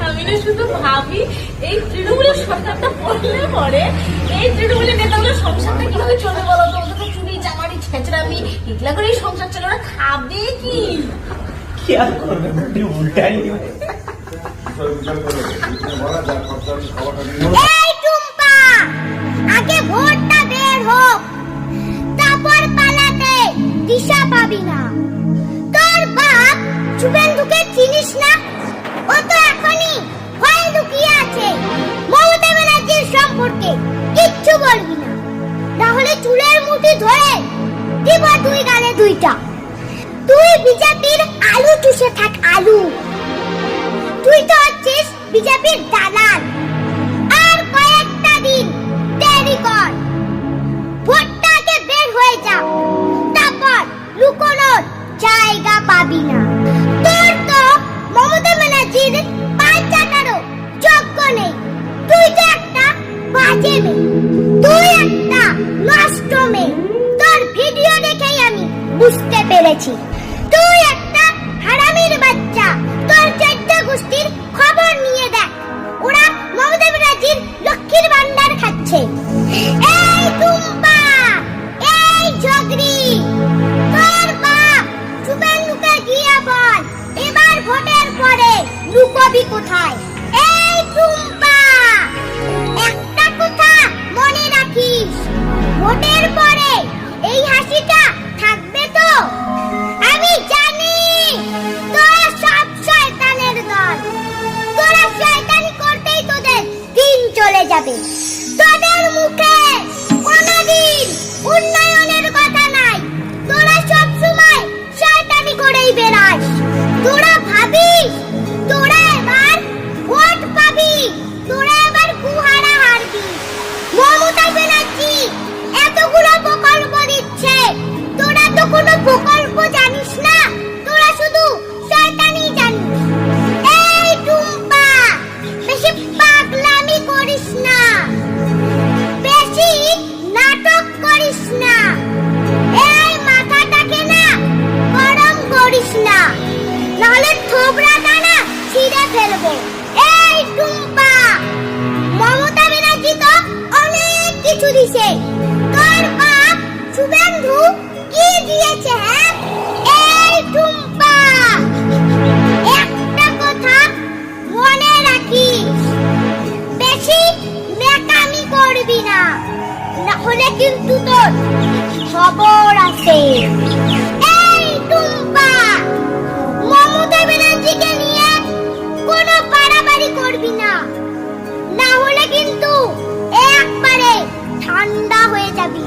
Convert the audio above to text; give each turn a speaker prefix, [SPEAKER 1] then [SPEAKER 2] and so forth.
[SPEAKER 1] আমি না শুধু ভাবি এই তৃণমূলের সরকারটা পড়লে পরে এই তৃণমূলের নেতাগুলো সংসারটা কিভাবে চলবে বলো তো? ওদের তো চুরি চামারি ছেঁচড়ামি এগুলা করে এই সংসার চলে, ওরা খাবে কি?
[SPEAKER 2] কি আর করবে, উল্টাই
[SPEAKER 3] এই টুম্পা, আগে ভোটটা বের হোক, তারপর পালাতে দিশা পাবি না। তোর বাপ শুভেন্দুকে চিনিস না? ও তো এখনই ভয়ে লুকিয়ে আছে। মমতা ব্যানার্জির সম্পর্কে কিচ্ছু বলবি না, তাহলে চুলের মুঠি ধরে দিব দুই গালে দুইটা। তুই বিজেপির আলু চুষে থাক, আলু। তুই তো হচ্ছিস বিজেপির দালাল। আর কয়েকটা দিন দেরি কর, ভোটটাকে বের হয়ে যা, তারপর লুকোনোর জায়গা পাবি না। তোর তো মমতা ব্যানার্জির পাঁচ চাটারও যোগ্য নেই। তুই তো একটা বাজে মেয়ে, তুই একটা নষ্ট মেয়ে। তোর ভিডিও দেখেই আমি বুঝতে পেরেছি তুই একটা হারামির বাচ্চা। তোর চৈত্য গোষ্ঠীর খবর নিয়ে দেখ, ওরা মমতা ব্যানার্জির লক্ষ্মীর ভান্ডার খাচ্ছে। এই টুম্পা, এই ঝগড়ি, তোর বাপ শুভেন্দুকে গিয়ে বল এবার ভোটের পরে লুকোবি কোথায়। এই টুম্পা, একটা কথা মনে রাখিস, ভোটের পরে এই হাসিটা থাকবে তো? আমি জানি তোরা সব শয়তানের দল। তোরা শয়তানি করতেই তোদের দিন চলে যাবে। তোদের মুখে কোনোদিন উন্নয়নের কথা নাই, তোরা সব সময় শয়তানি করেই বেড়াস। তোরা ভাবিস তোরা এবার ভোট পাবি, তোরা এবার গুহারা হারবি। মমতা ব্যানার্জি এতগুলো প্রকল্প দিচ্ছে, তোরা তো কোনো প্রকল্প জানিস না, তোরা শুধু শয়তানি জানিস। এই টুম্পা, বেশি পাগলামি করিস না, বেশি নাটক করিস না, এই মাথাটাকে না গরম করিস না, নাহলে থোবড়াটা না ছিঁড়ে ফেলবো। এই টুম্পা, মমতা ব্যানার্জি তো অনেক কিছু দিছে, তোর বাপ শুভেন্দু কি দিয়েছে? হ্যাঁ, এই টুম্পা, একটা কথা মনে রাখিস, বেশি নেকামি করবি না, নাহলে কিন্তু তোর খবর আছে। এই টুম্পা, মমতা ব্যানার্জিকে নিয়ে কোনো বাড়াবাড়ি করবি না, না হলে কিন্তু একবারে ঠান্ডা হয়ে যাবি।